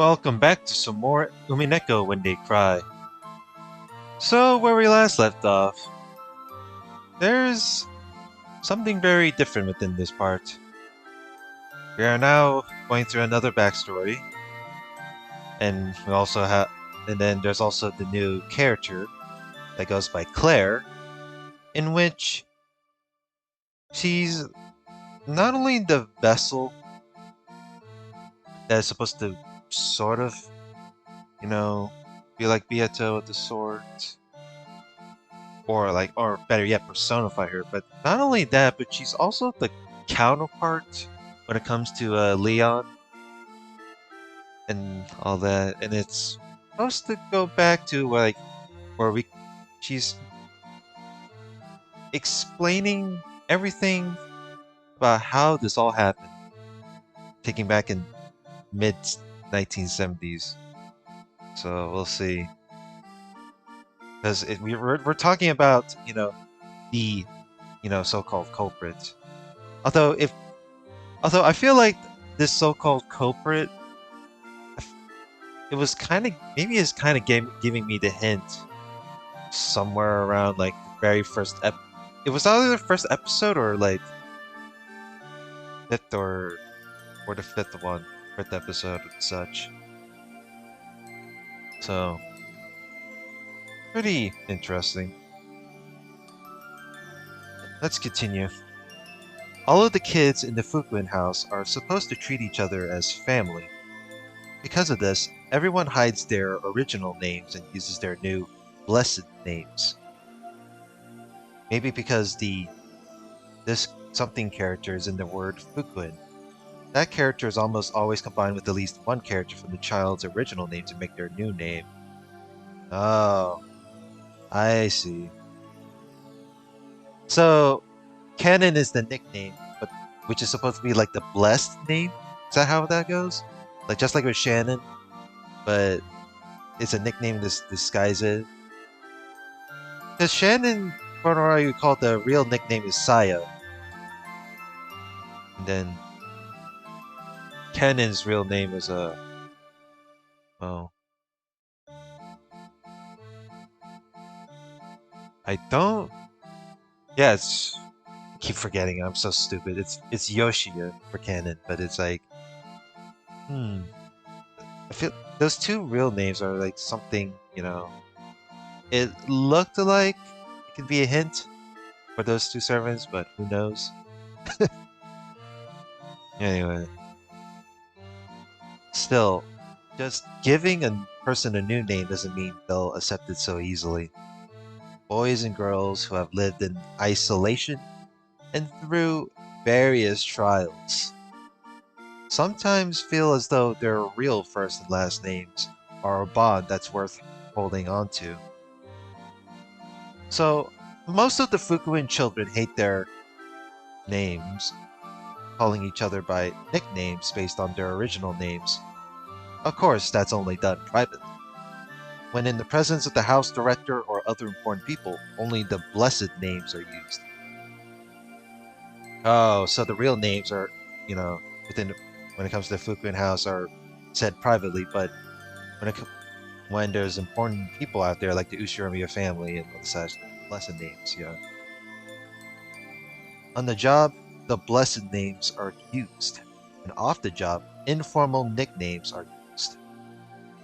Welcome back to some more Umineko When They Cry. So, where we last left off, there's something very different within this part. We are now going through another backstory, and we also have, and then there's also the new character that goes by Claire, in which she's not only the vessel that is supposed to sort of, you know, be like Beato with the sword, or better yet, personify her. But not only that, but she's also the counterpart when it comes to Leon and all that. And it's supposed to go back to where she's explaining everything about how this all happened, taking back in mid 1970s. So we'll see, because we're talking about the so-called culprit. Although if Although I feel like this so-called culprit, it was kind of maybe it's kind of giving me the hint somewhere around like the very first It was either the first episode or like fifth or the fifth episode and such. So pretty interesting. Let's continue. All of the kids in the Fukuin house are supposed to treat each other as family. Because of this, everyone hides their original names and uses their new blessed names. Maybe because this something character is in the word Fukuin. That character is almost always combined with at least one character from the child's original name to make their new name. Oh, I see. So, Canon is the nickname, but which is supposed to be like the blessed name? Is that how that goes? Like just like with Shannon, but it's a nickname to disguise it. Because Shannon, from what I recall, the real nickname is Saya. And then Canon's real name is oh, I don't. Yeah, I keep forgetting. I'm so stupid. It's Yoshia for Canon, but it's like, hmm. I feel those two real names are like something. It looked like it could be a hint for those two servants, but who knows? Anyway, still, just giving a person a new name doesn't mean they'll accept it so easily. Boys and girls who have lived in isolation and through various trials sometimes feel as though their real first and last names are a bond that's worth holding on to. So, most of the Fukuin children hate their names, calling each other by nicknames based on their original names. Of course, that's only done privately. When in the presence of the house director or other important people, only the blessed names are used. Oh, so the real names are, you know, within when it comes to the Fukuin house are said privately, but when when there's important people out there like the Ushiromiya family and all such, blessed names, yeah. On the job, the blessed names are used, and off the job, informal nicknames are used.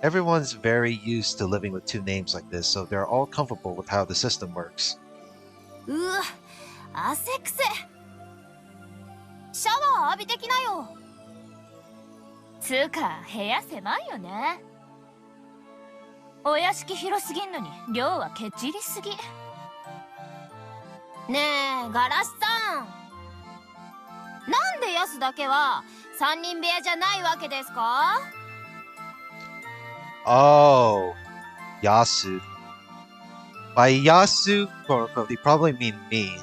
Everyone's very used to living with two names like this, so they're all comfortable with how the system works. うわ、汗くせ。シャワー浴びてきなよ。つうか部屋狭いよね。お屋敷広すぎんのに量はけっちりすぎ。ねえ、ガラスさん。なんでヤスだけは三人部屋じゃないわけですか？ Oh, Yasu. By Yasu, quote unquote, they probably mean me.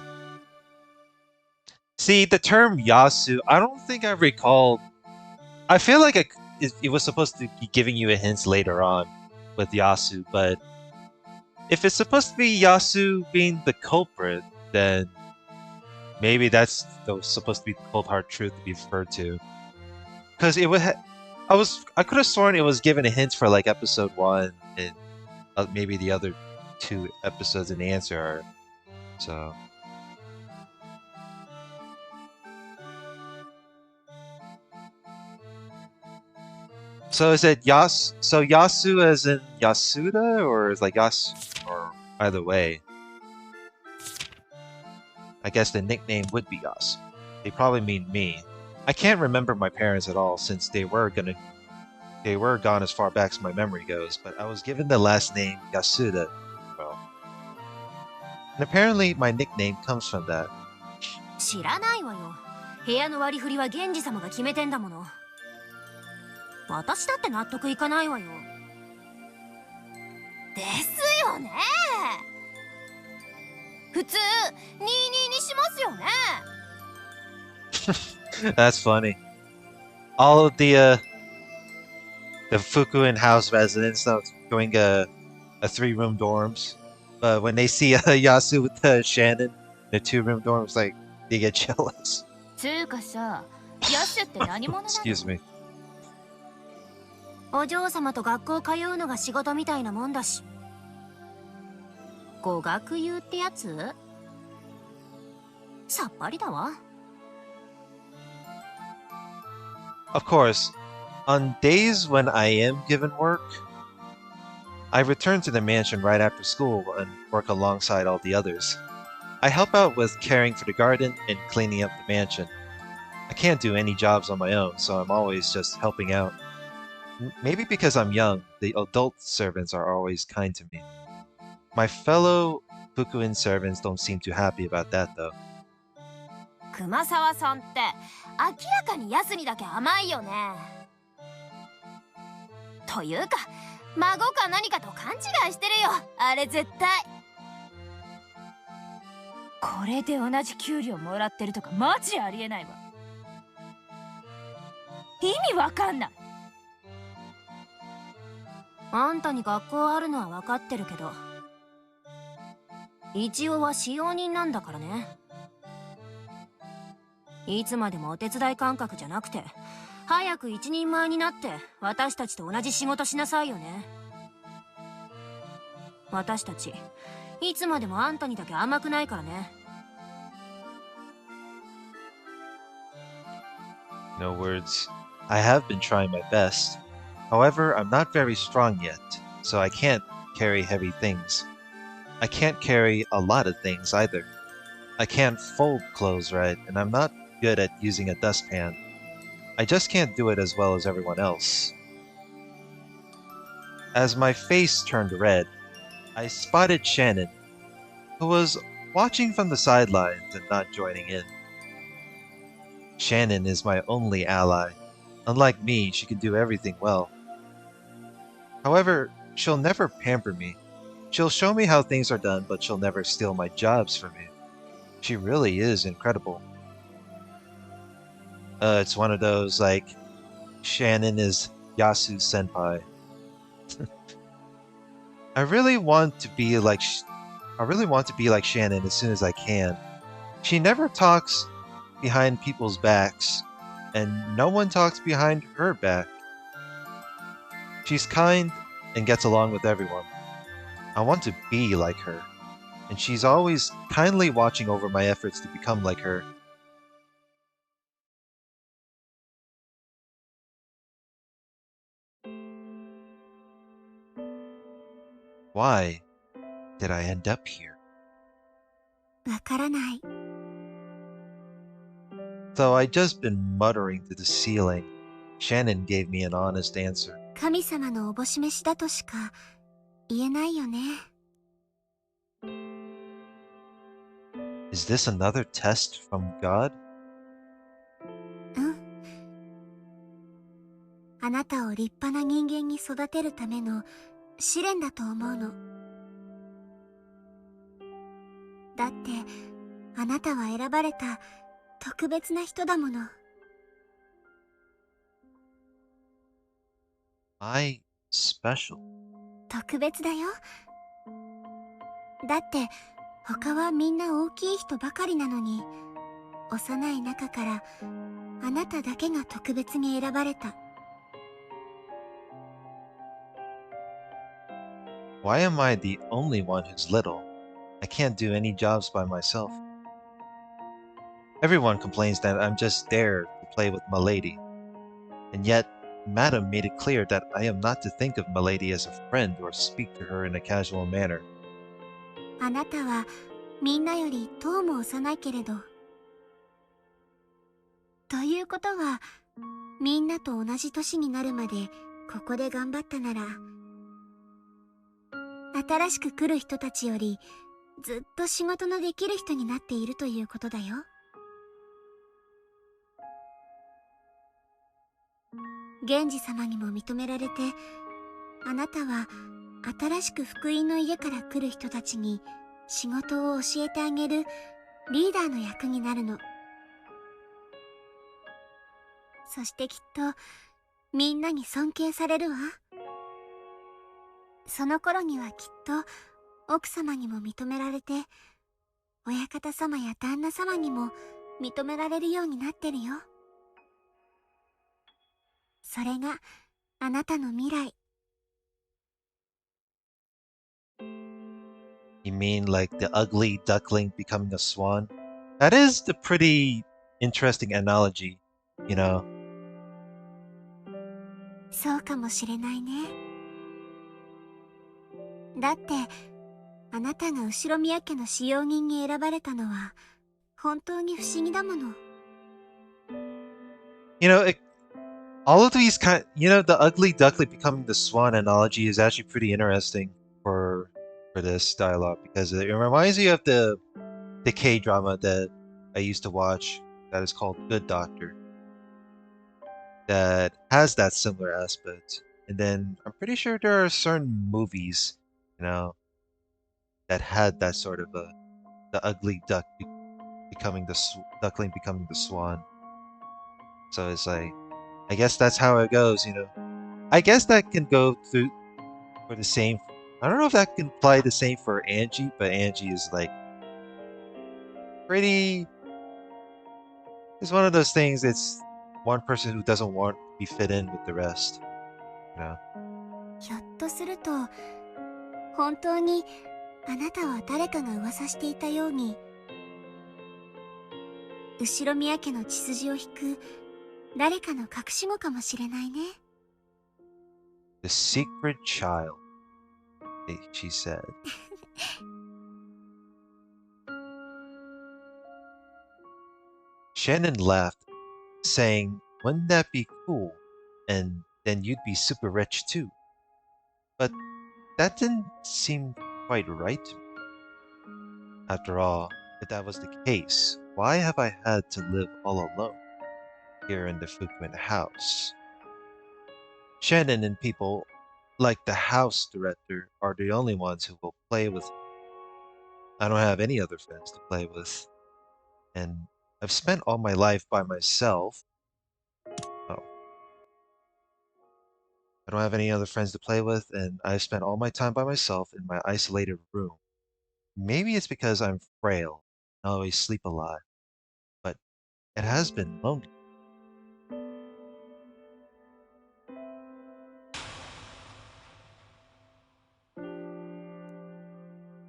See, the term Yasu, I don't think I recall. I feel like it was supposed to be giving you a hint later on with Yasu, but if it's supposed to be Yasu being the culprit, then maybe that's supposed to be the cold hard truth to be referred to. Because I could have sworn it was given a hint for like episode one and maybe the other two episodes in the answer are so. So is it So Yasu as in Yasuda, or is like Yasu, or either way? I guess the nickname would be Yasu. They probably mean me. I can't remember my parents at all since they were gone as far back as my memory goes, but I was given the last name Yasuda. Well, and apparently my nickname comes from that. 知らないわよ。部屋の割り振りは源氏様が決めてんだもの。私だって納得いかないわよ。ですよね。普通22にしますよね。That's funny. All of the Fukuen house residents are going a 3-room dorms, but when they see Yasu with Shannon, the 2-room dorms, like they get jealous. つうかさ、ヤスって何者なの？ Excuse me. お嬢様と学校通うのが仕事みたいなもんだし。語学友ってやつ？さっぱりだわ。Of course, on days when I am given work, I return to the mansion right after school and work alongside all the others. I help out with caring for the garden and cleaning up the mansion. I can't do any jobs on my own, so I'm always just helping out. Maybe because I'm young, the adult servants are always kind to me. My fellow Fukuin servants don't seem too happy about that, though. 熊沢さんって明らかにヤスにだけ甘いよね。というか孫か何かと勘違いしてるよ、あれ絶対。これで同じ給料もらってるとかマジありえないわ。意味わかんない。あんたに学校あるのは分かってるけど、一応は使用人なんだからね。いつまでもお手伝い感覚じゃなくて、早く一人前になって私たちと同じ仕事しなさいよね。私たちいつまでもあんたにだけ甘くないからね。No words. I have been trying my best. However, I'm not very strong yet, so I can't carry heavy things. I can't carry a lot of things either. I can't fold clothes right, and I'm not good at using a dustpan. I just can't do it as well as everyone else. As my face turned red, I spotted Shannon, who was watching from the sidelines and not joining in. Shannon is my only ally. Unlike me, she can do everything well. However, she'll never pamper me. She'll show me how things are done, but she'll never steal my jobs from me. She really is incredible. It's one of those, like, Shannon is Yasu's senpai. I really want to be like Shannon as soon as I can. She never talks behind people's backs, and no one talks behind her back. She's kind and gets along with everyone. I want to be like her, and she's always kindly watching over my efforts to become like her. Why did I end up here? わからない。 Though I'd just been muttering to the ceiling, Shannon gave me an honest answer. 神様のおぼし飯だとしか言えないよね。 Is this another test from God? うん。あなたを立派な人間に育てるための試練だと思うの。だってあなたは選ばれた特別な人だもの。 I special. 特別だよ。だって他はみんな大きい人ばかりなのに、幼い中からあなただけが特別に選ばれた。Why am I the only one who's little? I can't do any jobs by myself. Everyone complains that I'm just there to play with Milady. And yet, Madam made it clear that I am not to think of Milady as a friend or speak to her in a casual manner. あなたはみんなより10も幼いけれど。ということは、みんなと同じ年になるまでここで頑張ったなら、新しく来る人たちよりずっと仕事のできる人になっているということだよ。源氏様にも認められて、あなたは新しく福音の家から来る人たちに仕事を教えてあげるリーダーの役になるの。そしてきっとみんなに尊敬されるわ。その頃にはきっと奥様にも認められて、親方様や旦那様にも認められるようになってるよ。それがあなたの未来。You mean like the ugly duckling becoming a swan? That is the pretty interesting analogy, you know. そうかもしれないね。だってあなたが後宮家の使用人に選ばれたのは本当に不思議だもの。You know, all of these the ugly duckling becoming the swan analogy is actually pretty interesting for this dialogue because it reminds me of the K drama that I used to watch that is called Good Doctor that has that similar aspect. And then I'm pretty sure there are certain movies, that had that sort of the ugly becoming the duckling becoming the swan. So it's like, I guess that's how it goes, I guess that can go through for the same. I don't know if that can apply the same for Angie, but Angie is like pretty. It's one of those things. It's one person who doesn't want to be fit in with the rest. ひょっとすると本当にあなたは誰かが噂していたように後宮家の血筋を引く誰かの隠し子かもしれないね。The secret child, she said. Shannon laughed, saying, "Wouldn't that be cool? And then you'd be super rich too." But that didn't seem quite right to me. After all, if that was the case, why have I had to live all alone here in the Fukuin house? Shannon and people like the house director are the only ones who will play with me. I don't have any other friends to play with. And I've spent all my life by myself. Oh. I don't have any other friends to play with, and I've spent all my time by myself in my isolated room. Maybe it's because I'm frail. I always sleep a lot. But it has been lonely.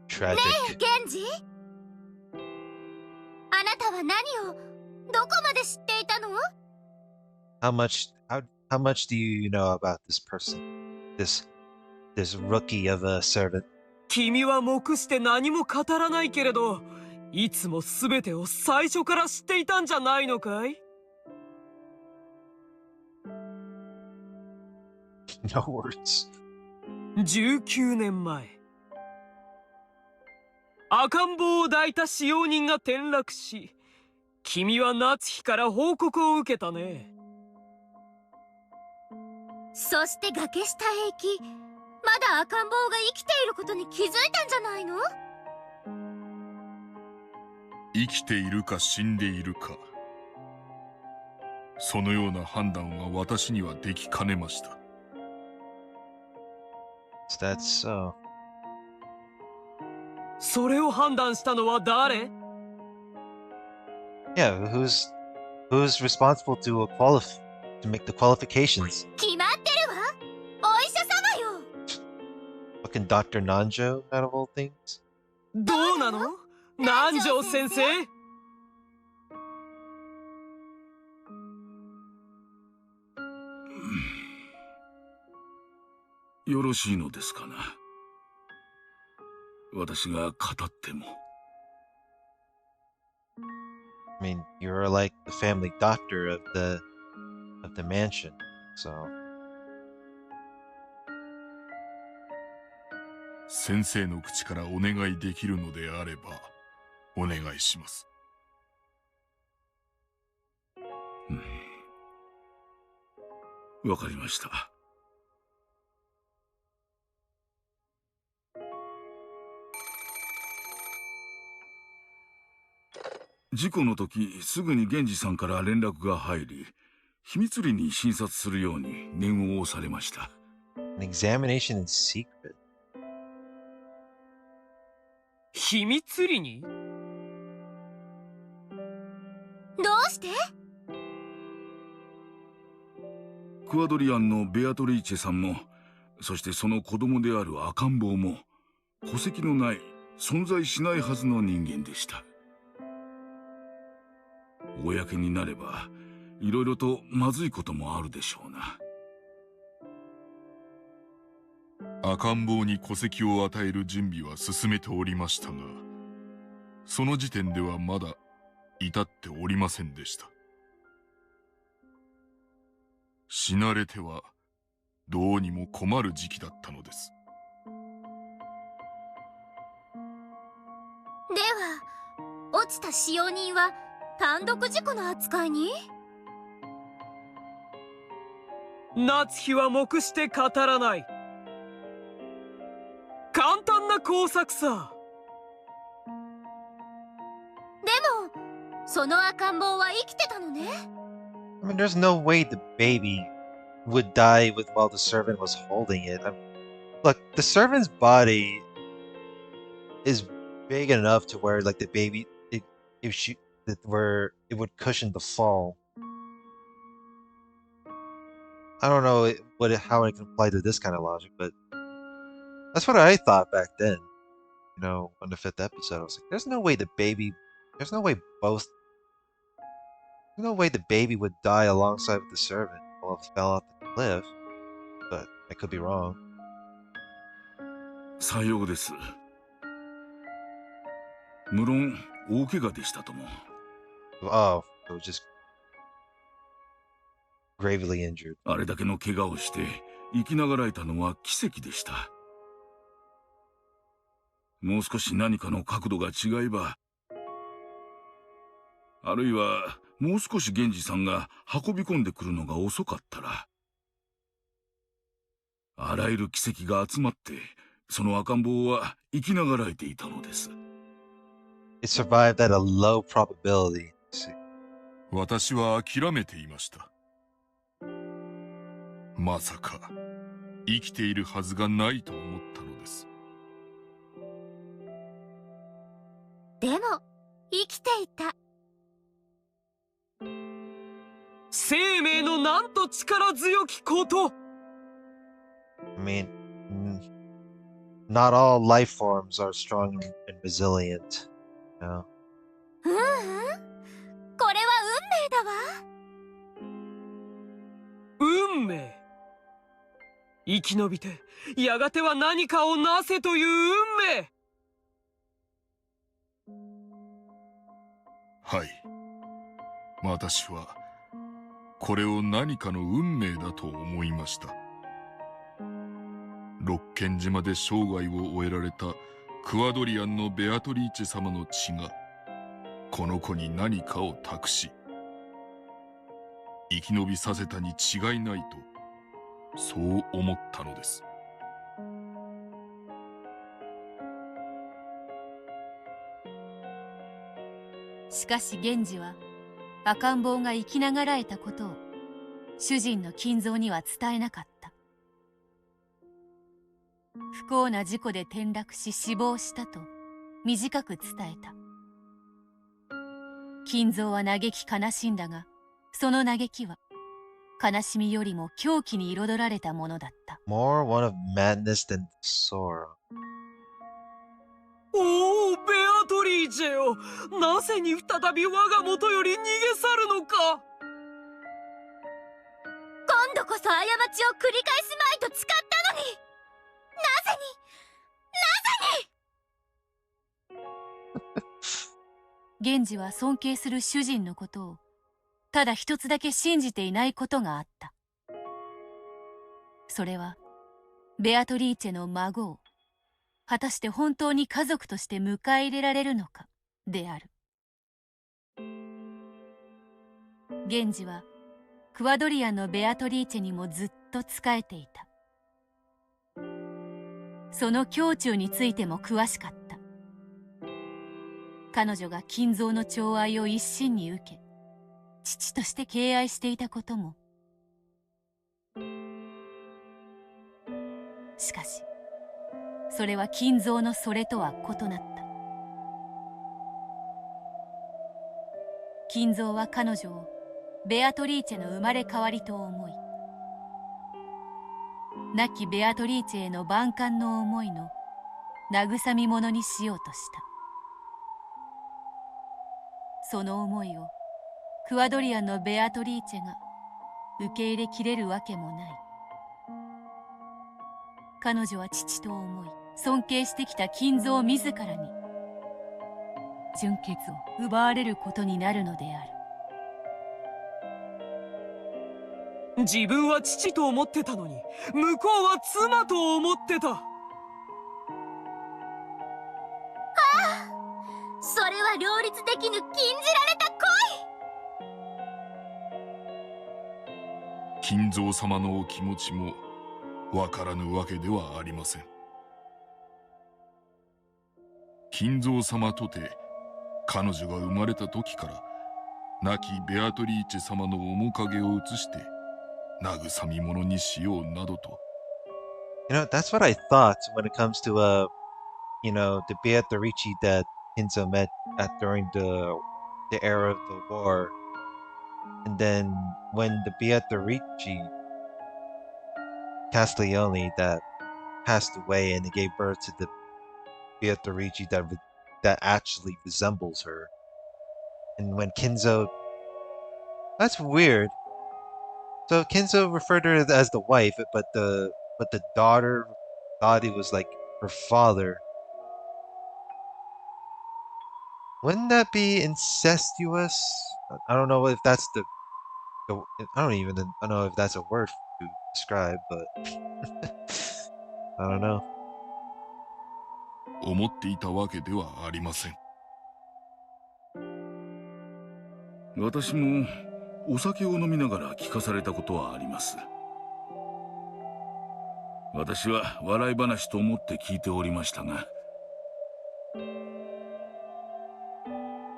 Tragic. ねえ、源氏、あなたは何をどこまで知っていたの？ How much do you know about this person? This rookie of a servant? 君は黙して何も語らないけれど、いつもすべてを最初から知っていたんじゃないのかい？ No words. 19年前、赤ん坊を抱いた使用人が転落し、君は夏日から報告を受けたね。そして崖下へ行き、まだ赤ん坊が生きていることに気づいたんじゃないの？生きているか死んでいるか、そのような判断は私にはできかねました。That's so. それを判断したのは誰？ Yeah, who's responsible to make the qualifications? 決まってるわ。お医者様よ。What fucking Dr. Nanjo out of all things. どうなの南條先生？よろしいのですかな。私が語っても。I mean, you're like the family doctor of the mansion, so. 先生の口からお願いできるのであればお願いします。わかりました。事故の時すぐに源氏さんから連絡が入り、秘密裏に診察するように念を押されました。An examination in secret. 秘密裏に？どうして？クアドリアンのベアトリーチェさんも、そしてその子供である赤ん坊も戸籍のない存在しないはずの人間でした。公になればいろいろとまずいこともあるでしょうな。赤ん坊に戸籍を与える準備は進めておりましたが、その時点ではまだ至っておりませんでした。死なれてはどうにも困る時期だったのです。では落ちた使用人は単独事故の扱いに？夏日は目して語らない。簡単な工作さ。でもその赤ん坊は生きてたのね。I mean, there's no way the baby would die while the servant was holding it. Look, the servant's body is big enough to where, like, the baby, where it would cushion the fall. I don't know how it can apply to this kind of logic, but that's what I thought back then. You know, on the 5th episode, I was like, there's no way the baby would die alongside with the servant while it fell off the cliff, but I could be wrong. さようです。無論大怪我でしたとも。Oh, it was just gravely injured. あれだけの怪我をして生きながらえたのは奇跡でした。もう少し何かの角度が違えば、あるいはもう少し源氏さんが運び込んでくるのが遅かったら、あらゆる奇跡が集まってその赤ん坊は生きながらえていたのです。It survived at a low probability. 私は諦めていました。まさか生きているはずがないと思ったのです。でも生きていた。生命のなんと力強きこと。I mean, not all life forms are strong and resilient. No. これは運命。生き延びてやがては何かをなせという運命。はい。私はこれを何かの運命だと思いました。六軒島で生涯を終えられたクアドリアンのベアトリーチェ様の血がこの子に何かを託し生き延びさせたに違いないとそう思ったのです。しかし源氏は赤ん坊が生きながらえたことを主人の金蔵には伝えなかった。不幸な事故で転落し死亡したと短く伝えた。金蔵は嘆き悲しんだが、その嘆きは悲しみよりも狂気に彩られたものだった。More one of madness than sorrow. おお、ベアトリーチェよ。なぜに再び我が元より逃げ去るのか。今度こそ過ちを繰り返すまいと誓ったのに、なぜに。源氏は尊敬する主人のことをただ一つだけ信じていないことがあった。それはベアトリーチェの孫を果たして本当に家族として迎え入れられるのかである。源氏はクワドリアンのベアトリーチェにもずっと仕えていた。その胸中についても詳しかった。彼女が金蔵の寵愛を一身に受け、父として敬愛していたことも。しかしそれは金蔵のそれとは異なった。金蔵は彼女をベアトリーチェの生まれ変わりと思い、亡きベアトリーチェへの万感の思いの慰み者にしようとした。その思いをクワドリアンのベアトリーチェが受け入れきれるわけもない。彼女は父と思い尊敬してきた金蔵自らに純血を奪われることになるのである。自分は父と思ってたのに、向こうは妻と思ってた。それは両立できぬ禁じられた恋。金蔵様のお気持ちもわからぬわけではありません。金蔵様とて彼女が生まれた時から亡きベアトリーチェ様の面影を移して慰み者にしようなどと。You know, that's what I thought when it comes to the Beatrice that Hinzo met during the era of the war. And then when the Beatrice Castiglione that passed away and gave birth to the Beatrice that actually resembles her. And when Kinzo, that's weird. So Kinzo referred to her as the wife, but the daughter thought he was like her father. Wouldn't that be incestuous? I don't know if that's I don't know if that's a word to describe, but I don't know. 思っていたわけではありません。私もお酒を飲みながら聞かされたことはあります。私は笑い話と思って聞いておりましたが、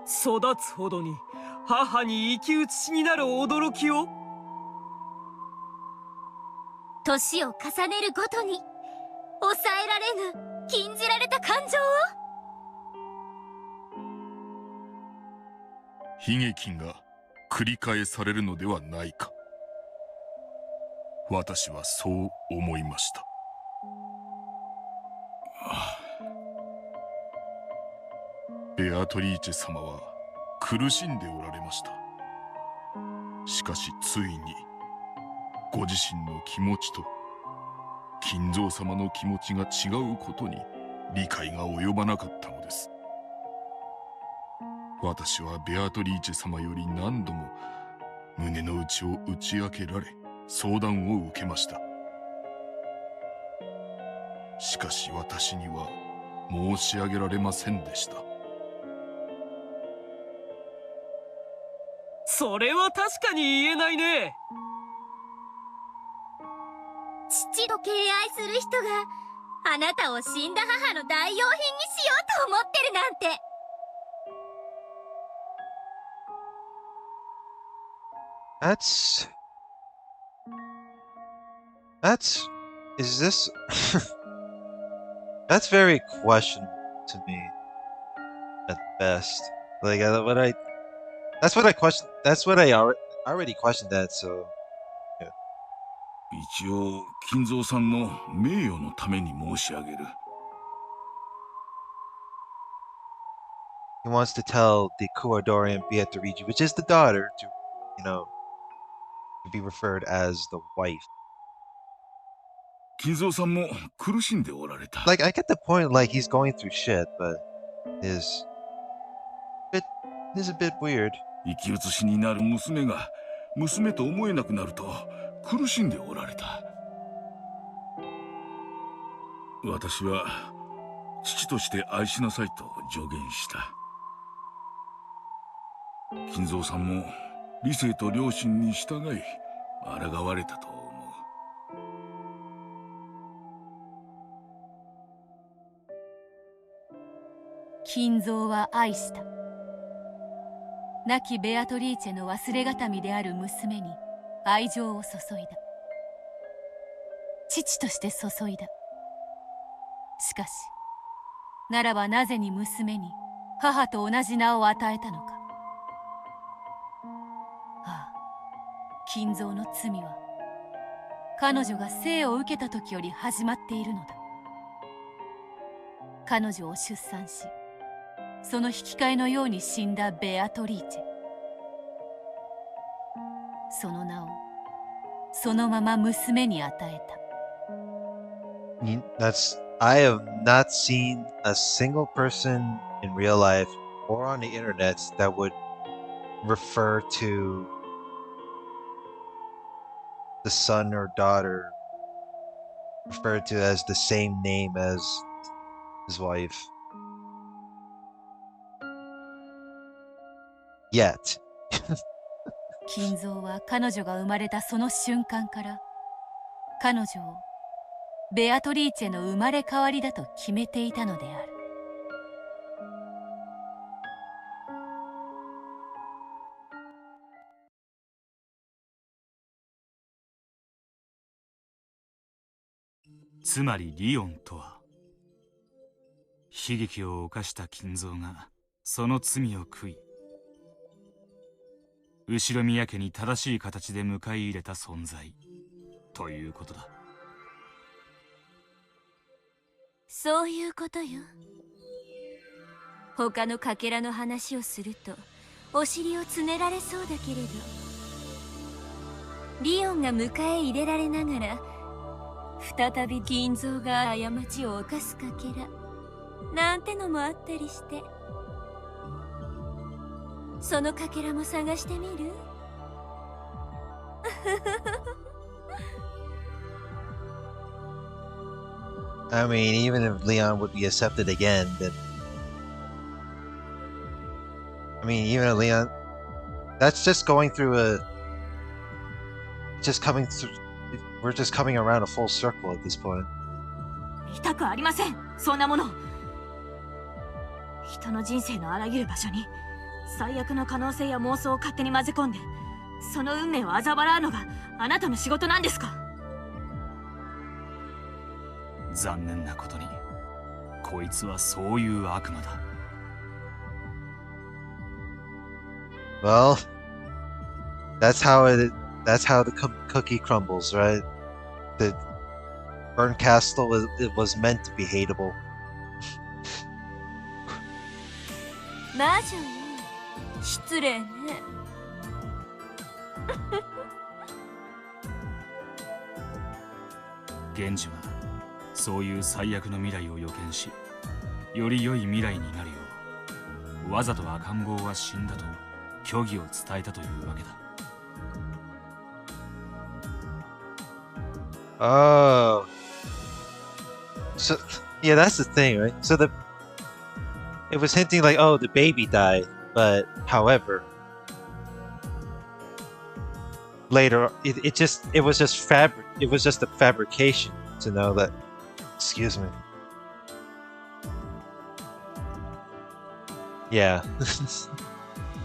育つほどに母に生き写しになる驚きを。年を重ねるごとに抑えられぬ禁じられた感情を。悲劇が繰り返されるのではないか。私はそう思いました。ベアトリーチェ様は苦しんでおられました。しかしついにご自身の気持ちと金蔵様の気持ちが違うことに理解が及ばなかったのです。私はベアトリーチェ様より何度も胸の内を打ち明けられ相談を受けました。しかし私には申し上げられませんでした。それは確かに言えないね。父と敬愛する人があなたを死んだ母の代用品にしようと思ってるなんて。Is this that's very questionable to me at best. That's what I question. That's what I already questioned that. So 一応金蔵さんの名誉のために申し上げる。 He wants to tell the Kuadorian Beatrice, which is the daughter, to, to be referred as the wife. 金蔵さんも苦しんでおられた。 Like, I get the point, like, he's going through shit, but is a bit weird. 生き写しになる娘が娘と思えなくなると苦しんでおられた。私は父として愛しなさいと助言した。金蔵さんも理性と良心に従い抗われたと思う。金蔵は愛した。亡きベアトリーチェの忘れがたみである娘に愛情を注いだ。父として注いだ。しかし、ならばなぜに娘に母と同じ名を与えたのか。ああ、金蔵の罪は彼女が生を受けた時より始まっているのだ。彼女を出産し、その引き換えのように死んだベアトリーチェ。その名をそのまま娘に与えた。I have not seen a single person in real life or on the internet that would refer to the son or daughter referred to as the same name as his wife. Yet. 金蔵は彼女が生まれたその瞬間から彼女をベアトリーチェの生まれ変わりだと決めていたのである。つまりリオンとは、悲劇を犯した金蔵がその罪を悔い、後宮家に正しい形で迎え入れた存在ということだ。そういうことよ。他のかけらの話をするとお尻をつねられそうだけれど、リオンが迎え入れられながら再び金蔵が過ちを犯すかけらなんてのもあったりして、そのかけらも探してみるI mean, even if Leon would be accepted again, then I mean, even if Leon, that's just going through just coming through. We're just coming around a full circle at this point. 見たくありません、そんなもの。人の人生のあらゆる場所に最悪の可能性や妄想を勝手に混ぜ込んで、その運命を嘲笑うのがあなたの仕事なんですか？残念なことに、こいつはそういう悪魔だ。Well, that's how the cookie crumbles, right? The burnt castle it was meant to be hateable. 魔女よ、失礼ね。源氏はそういう最悪の未来を予見し、より良い未来になるようわざと赤ん坊は死んだと虚偽を伝えたというわけだ。Oh. So, yeah, that's the thing, right? So it was hinting like, oh, the baby died, but however, later it was just a fabrication to know that. Excuse me. Yeah.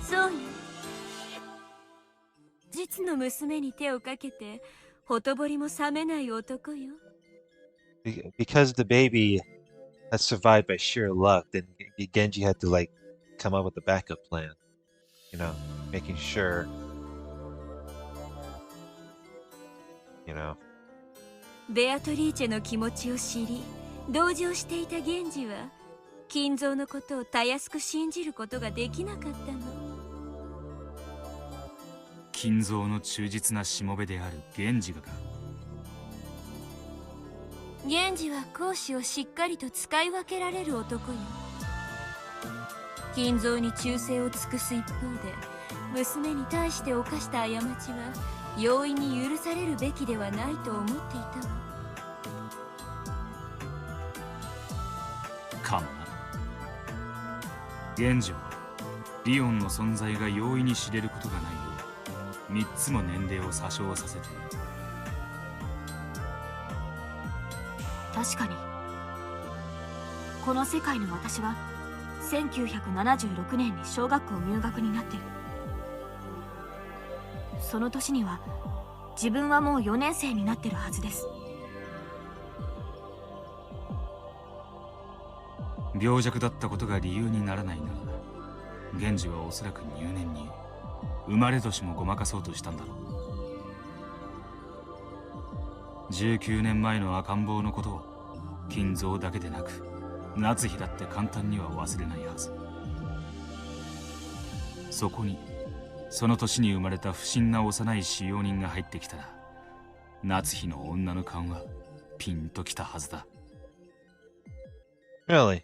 そうよ。実の娘に手をかけてほとぼりも冷めない男よ。Because the baby had survived by sheer luck, then Genji had to like come up with a backup plan. You know, making sure. You know. ベアトリーチェの気持ちを知り同情していた源氏は金蔵のことをたやすく信じることができなかったの。金蔵の忠実なしもべである源氏がか。源氏は公私をしっかりと使い分けられる男よ。金蔵に忠誠を尽くす一方で娘に対して犯した過ちは容易に許されるべきではないと思っていたわ。かもな。源氏はリオンの存在が容易に知れることがないよう3つも年齢を詐称させている。確かにこの世界の私は1976年に小学校入学になってる。その年には自分はもう4年生になってるはずです。病弱だったことが理由にならないなら、源氏はおそらく入念に生まれ年もごまかそうとしたんだろう。19年前の赤ん坊のことを金蔵だけでなく夏日だって簡単には忘れないはず。そこにその年に生まれた不審な幼い使用人が入ってきたら、夏日の女の勘はピンときたはずだ。Really?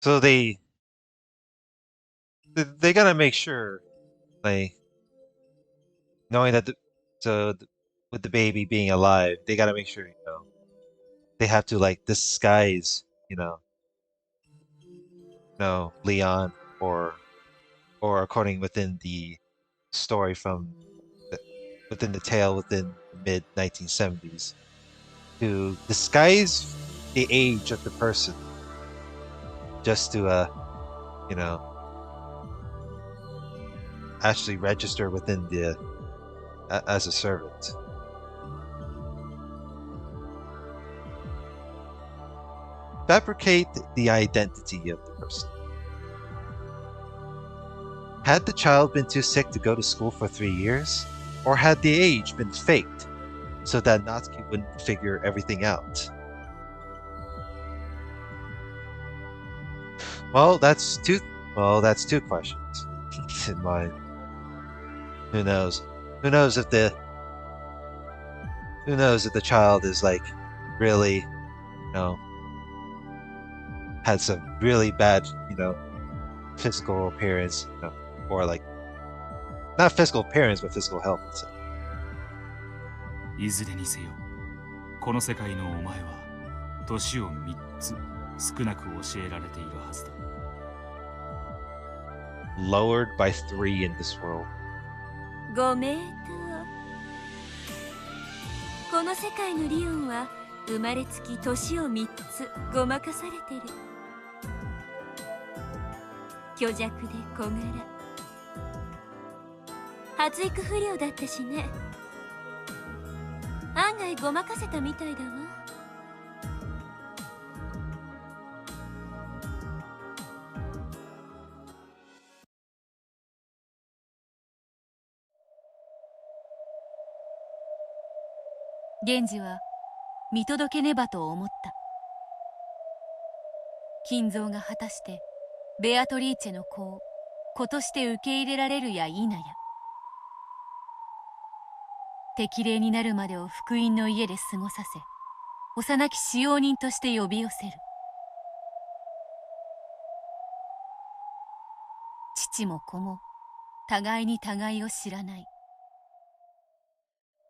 So they gotta make sure, like, knowing that with the baby being alive, they gotta make sure, they have to like disguise, Leon or according within the story within the tale within the mid 1970s, to disguise the age of the person just to actually register within the as a servant. Fabricate the identity of the person. Had the child been too sick to go to school for 3 years? Or had the age been faked so that Natsuki wouldn't figure everything out? Well, that's two questions in mind. Who knows? Who knows if the child is like really, had some really bad, physical appearance, or like not physical appearance but physical health. いずれにせよ、この世界のお前は年を3つ少なく教えられているはずだ。Lowered by 3 in this world. ご名答。この世界のリオンは生まれつき年を3つごまかされてる。虚弱で小柄、発育不良だったしね。案外ごまかせたみたいだわ。源氏は見届けねばと思った。金蔵が果たしてベアトリーチェの子を子として受け入れられるや否や、適齢になるまでを福音の家で過ごさせ、幼き使用人として呼び寄せる。父も子も互いに互いを知らない。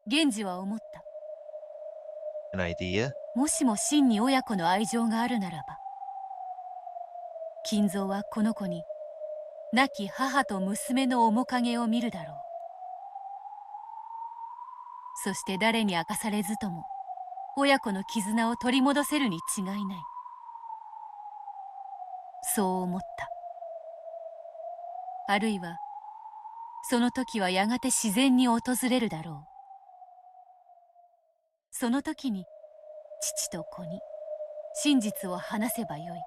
源氏は思った。An idea? もしも真に親子の愛情があるならば、金蔵はこの子に亡き母と娘の面影を見るだろう。そして誰に明かされずとも親子の絆を取り戻せるに違いない。そう思った。あるいはその時はやがて自然に訪れるだろう。その時に父と子に真実を話せばよい。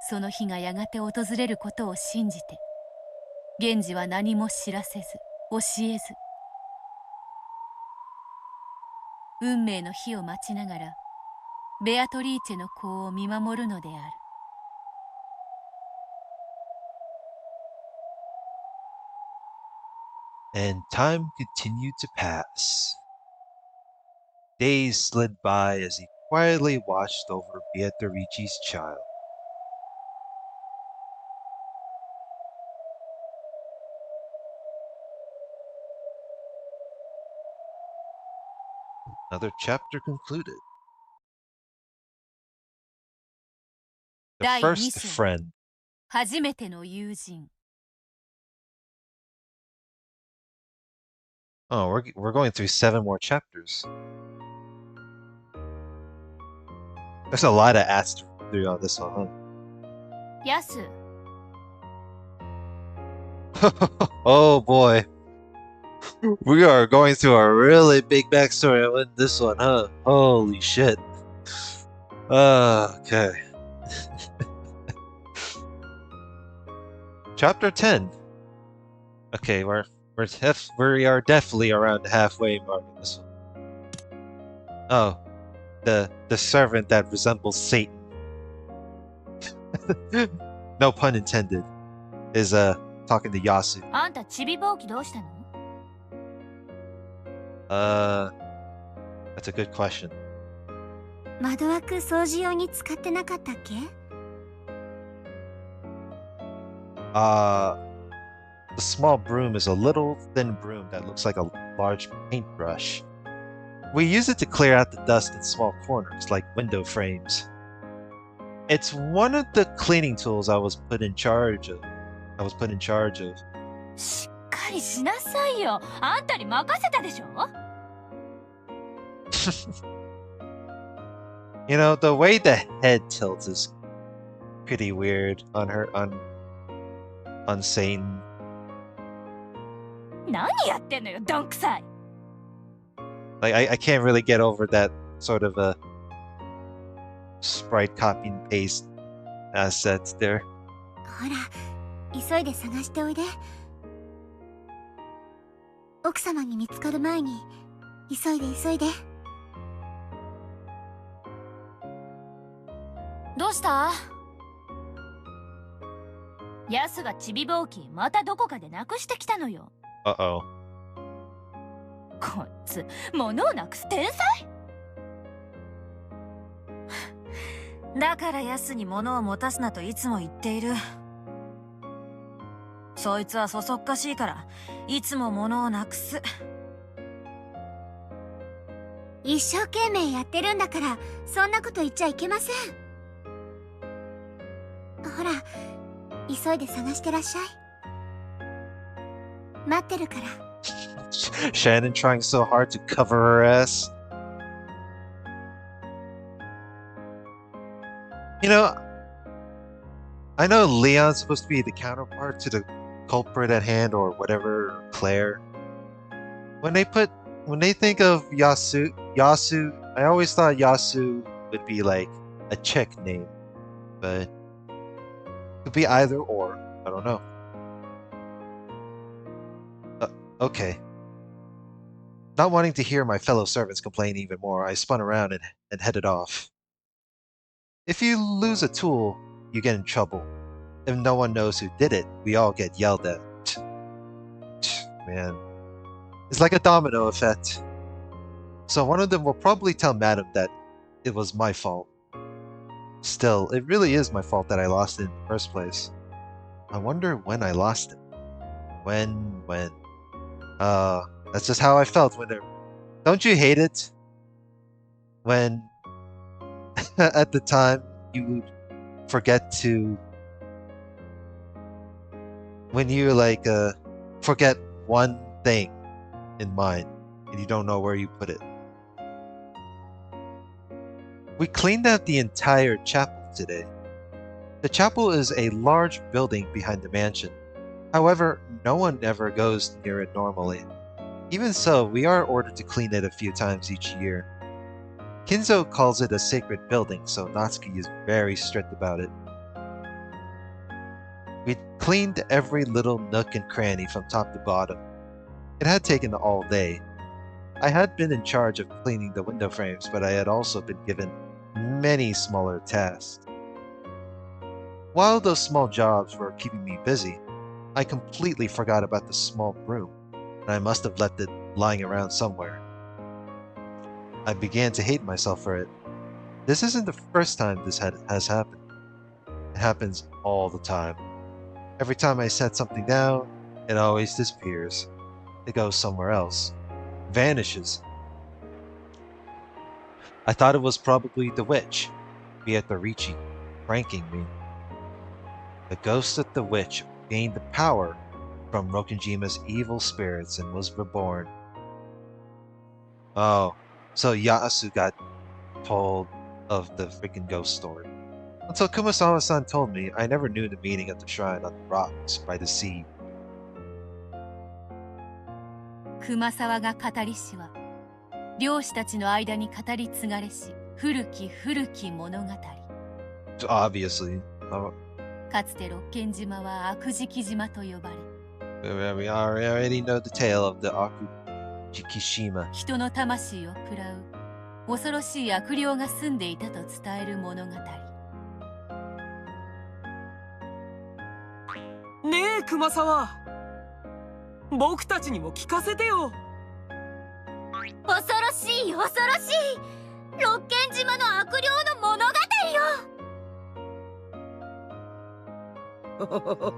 その日がやがて訪れることを信じて、源氏は何も知らせず教えず運命の日を待ちながらベアトリーチェの子を見守るのである。And time continued to pass. Days slid by as he quietly watched over Beatrice's child. Another chapter concluded. The 第 first 2章 friend. 初めての友人。 Oh, we're going through 7 more chapters. There's a lot of ads through on this one, ヤス、 huh? Oh boy. We are going through a really big backstory in this one, huh? Holy shit. Okay. Chapter 10. Okay, we are definitely around the halfway mark in this one. Oh, the servant that resembles Satan. No pun intended. Is talking to Yasu. あんたちびぼうきどうしたの？ That's a good question. 窓枠掃除用に使ってなかったっけ？ The small broom is a little thin broom that looks like a large paintbrush. We use it to clear out the dust in small corners, like window frames. It's one of the cleaning tools I was put in charge of. しっかりしなさいよ。あんたに任せたでしょ？ You know, the way the head tilts is pretty weird on Satan. 何やってんのよ、どんくさい。 Like I can't really get over that sort of a sprite copy and paste assets there. ほら、急いで探しておいで。奥様に見つかる前に、急いで。どうした？ヤスがちびぼうきまたどこかでなくしてきたのよ。 Uh-oh. こいつ物をなくす天才。だからヤスに物を持たすなといつも言っている。そいつはそそっかしいからいつも物をなくす。一生懸命やってるんだから、そんなこと言っちゃいけません。ほら、急いで探してらっしゃい。待ってるから。Shannon trying so hard to cover her ass. You know, I know Leon's supposed to be the counterpart to the culprit at hand or whatever, Claire. When they think of Yasu, I always thought Yasu would be like a chick name, but it could be either or. I don't know. Okay. Not wanting to hear my fellow servants complain even more, I spun around and headed off. If you lose a tool, you get in trouble. If no one knows who did it, we all get yelled at. Man. It's like a domino effect. So one of them will probably tell Madam that it was my fault. Still, it really is my fault that I lost it in the first place. I wonder when I lost it. When? That's just how I felt when Don't you hate it? When at the time you forget to... When you forget one thing in mind and you don't know where you put it. We cleaned out the entire chapel today. The chapel is a large building behind the mansion. However, no one ever goes near it normally. Even so, we are ordered to clean it a few times each year. Kinzo calls it a sacred building, so Natsuki is very strict about it. We cleaned every little nook and cranny from top to bottom. It had taken all day. I had been in charge of cleaning the window frames, but I had also been given many smaller tasks. While those small jobs were keeping me busy, I completely forgot about the small broom, and I must have left it lying around somewhere. I began to hate myself for it. This isn't the first time this has happened. It happens all the time. Every time I set something down, it always disappears. It goes somewhere else. Vanishes. I thought it was probably the witch, Beatrice, pranking me. The ghost of the witch gained the power from Rokenjima's evil spirits and was reborn. Oh, so Yaasu got told of the freaking ghost story. Until Kumasawa-san told me, I never knew the meaning of the shrine on the rocks by the sea. 熊沢が語りしは漁師たちの間に語り継がれし古き古き物語。 Obviously. かつて六軒島は悪食島と呼ばれ、 We already know the tale of the Akujikishima. 人の魂を喰らう恐ろしい悪霊が住んでいたと伝える物語。ねえ熊沢、僕たちにも聞かせてよ。恐ろしい恐ろしい六軒島の悪霊の物語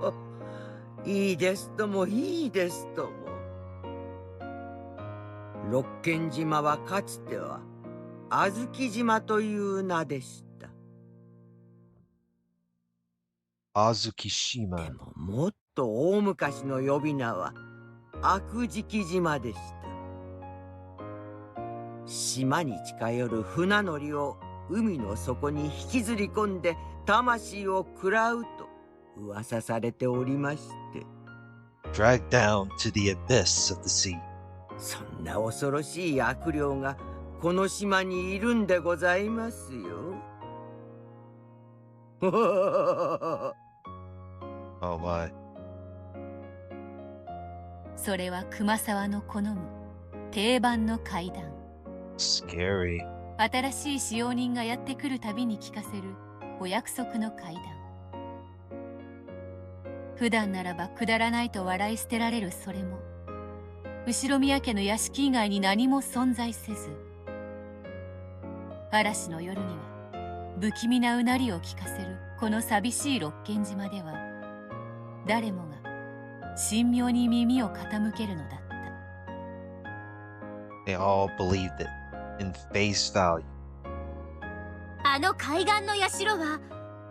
よ。いいですともいいですとも。六軒島はかつては小豆島という名でした。Azukishima. でももっと大昔の呼び名は悪食島でした。島に近寄る船乗りを海の底に引きずり込んで魂を喰らうと噂されておりまして。Dragged down to the abyss of the sea. そんな恐ろしい悪霊がこの島にいるんでございますよ。Oh my. それは熊沢の好む定番の怪談。 Scary. 新しい使用人がやってくるたびに聞かせるお約束の怪談。普段ならばくだらないと笑い捨てられるそれも、後宮家の屋敷以外に何も存在せず、嵐の夜には不気味なうなりを聞かせるこの寂しい六軒島では、誰もが神妙に耳を傾けるのだった。 They all believed it in face value. あの海岸の社は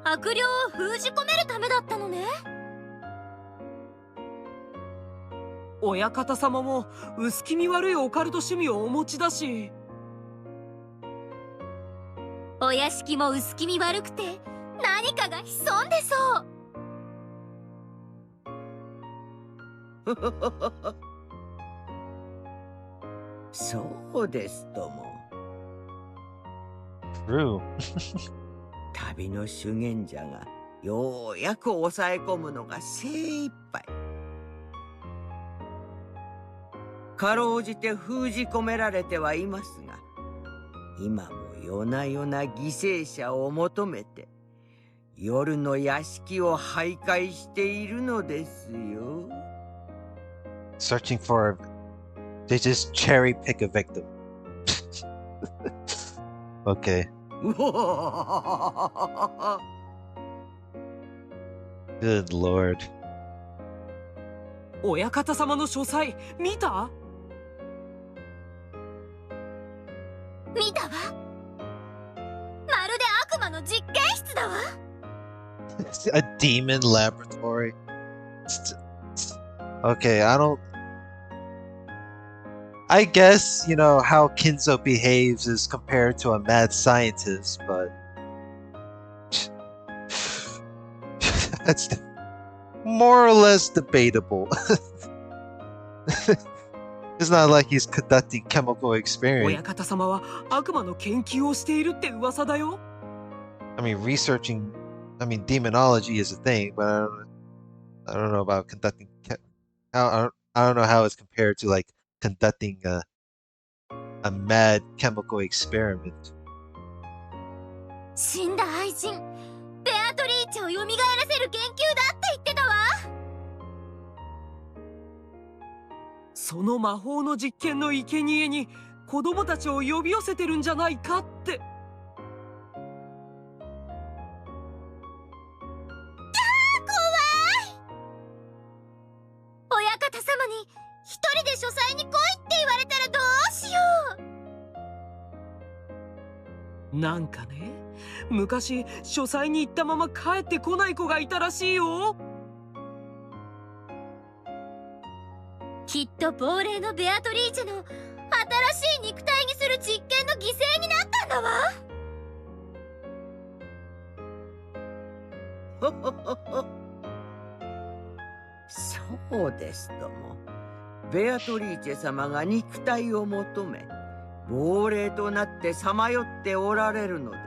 悪霊を封じ込めるためだったのね。親方様も薄気味悪いオカルト趣味をお持ちだし、お屋敷も薄気味悪くて何かが潜んでそう。そうですとも。True. 旅の修験者がようやく抑え込むのが精一杯。かろうじて封じ込められてはいますが、今も夜な夜な犠牲者を求めて夜の屋敷を徘徊しているのですよ。Searching for. They just cherry pick a victim. Okay. Good lord. 親方様の書斎見た？見たわ。まるで悪魔の実験室だわ。A demon laboratory. Okay, I guess, you know, how Kinzo behaves is compared to a mad scientist, but that's more or less debatable. It's not like he's conducting chemical 親 experiments. 方様は悪魔の研究をしているって噂だよ。I mean, demonology is a thing, but I don't know about conducting. I don't know how it's compared to like conducting a mad chemical experiment. 死んだ愛人ベアトリーチェを蘇らせる研究だって言ってたわ。その魔法の実験の生贄に子供たちを呼び寄せてるんじゃないかって。親方様に一人で書斎に来いって言われたらどうしよう。なんかね、昔書斎に行ったまま帰ってこない子がいたらしいよ。きっと亡霊のベアトリーチェの新しい肉体にする実験の犠牲になったんだわ。そうですとも。ベアトリーチェ様が肉体を求め、亡霊となってさまよっておられるのです。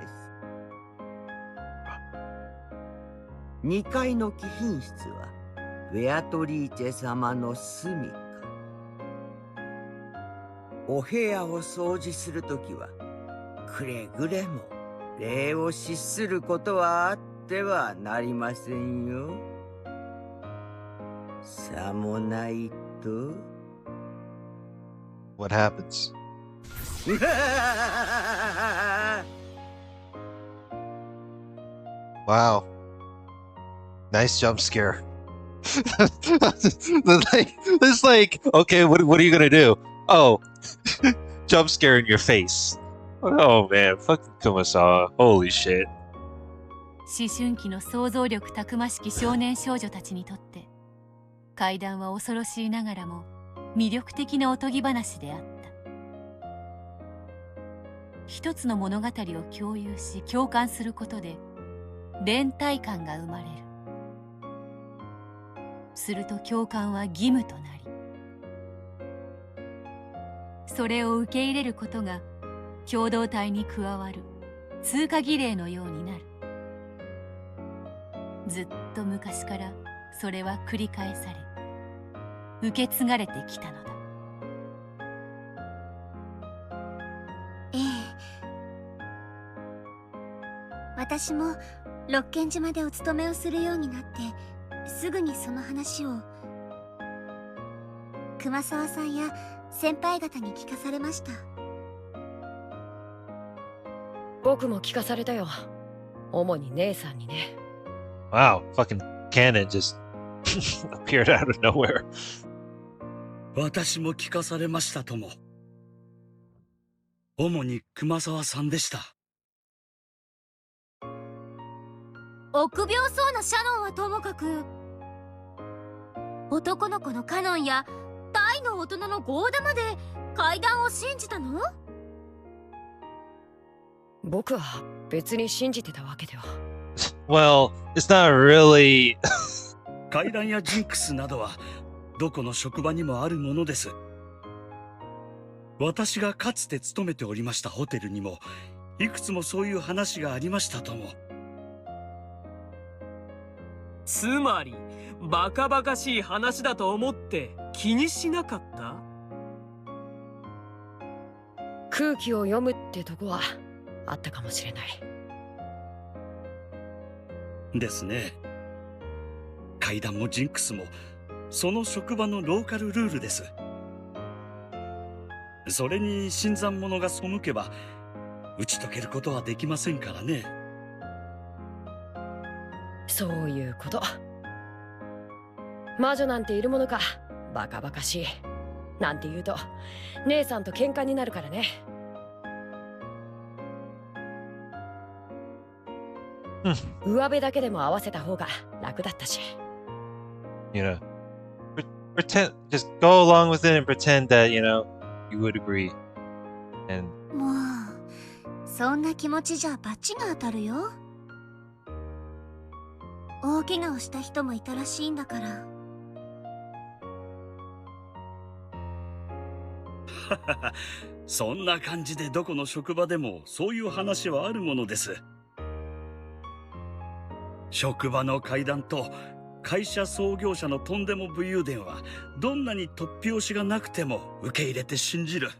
2階の貴賓室はベアトリーチェ様の住みか。お部屋を掃除するときはくれぐれも礼を失することはあってはなりませんよ。さもないと。What happens? Wow. Nice jump scare. It's like, okay, what are you gonna do? Oh, jump scare in your face. Oh man, fucking Kumasawa. Holy shit. 思春期の想像力たくましき少年少女たちにとって怪談は恐ろしいながらも魅力的なおとぎ話であった。一つの物語を共有し共感することで連帯感が生まれる。すると共感は義務となり、それを受け入れることが共同体に加わる通過儀礼のようになる。ずっと昔からそれは繰り返され受け継がれてきたのだ。ええ。私も六軒島でお勤めをするようになってすぐにその話を熊沢さんや先輩方に聞かされました。僕も聞かされたよ。主に姉さんにね。Wow, fucking cannon just appeared out of nowhere. 私も聞かされましたとも。主に熊沢さんでした。臆病そうなシャノンはともかく、男の子のカノンや大の大人のゴーダまで怪談を信じたの？僕は別に信じてたわけでは。Well, it's not really. 怪談やジンクスなどはどこの職場にもあるものです。私がかつて勤めておりましたホテルにもいくつもそういう話がありましたとも。つまりバカバカしい話だと思って気にしなかった？空気を読むってとこはあったかもしれないですね。怪談もジンクスもその職場のローカルルールです。それに新参者が背けば打ち解けることはできませんからね。そういうこと。魔女なんているものか。バカバカしいなんて言うと姉さんと喧嘩になるからね。上辺だけでも合わせた方が楽だったし。You know, pretend, just go along with it and pretend that, you know, you would agree. And もうそんな気持ちじゃバチが当たるよ。大怪我をした人もいたらしいんだから。そんな感じでどこの職場でもそういう話はあるものです。職場の怪談と会社創業者のとんでも武勇伝はどんなに突拍子がなくても受け入れて信じる。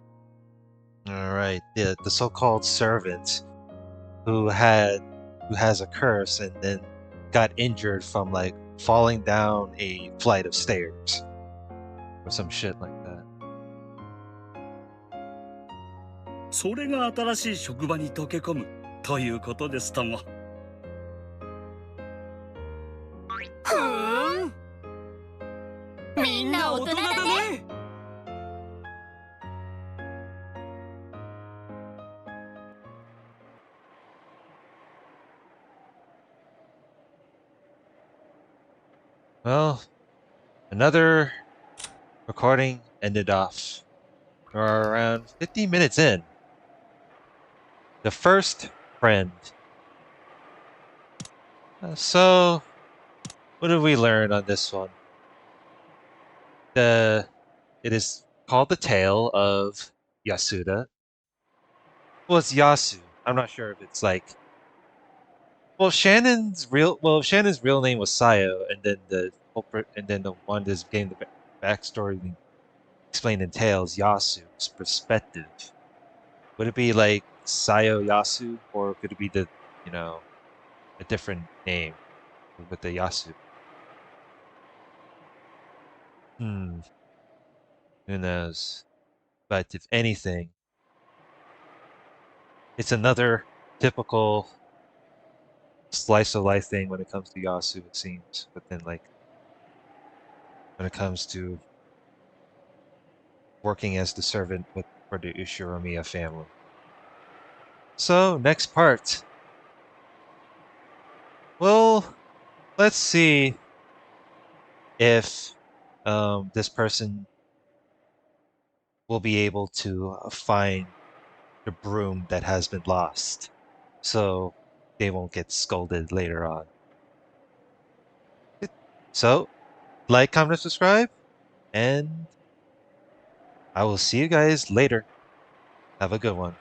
All right, the so-called servant who has a curse and then got injured from like falling down a flight of stairs or some shit like that. それが新しい職場に溶け込むということですとも。みんな大人だね。Well, another recording ended off. We're around 50 minutes in. The first friend. So, what did we learn on this one? It is called the Tale of Yasuda. Well, it's Yasu. I'm not sure if it's like. Well, Shannon's real name was Sayo, and then the one that's getting the backstory explained in Tales Yasu's perspective. Would it be like Sayo Yasu, or could it be a different name with the Yasu? Hmm. Who knows? But if anything, it's another typical slice of life thing when it comes to Yasu, it seems. But then, like, when it comes to working as the servant for the Ushiromiya family. So, next part. Well, let's see if this person will be able to find the broom that has been lost, so they won't get scolded later on. So, like, comment, subscribe, and I will see you guys later. Have a good one.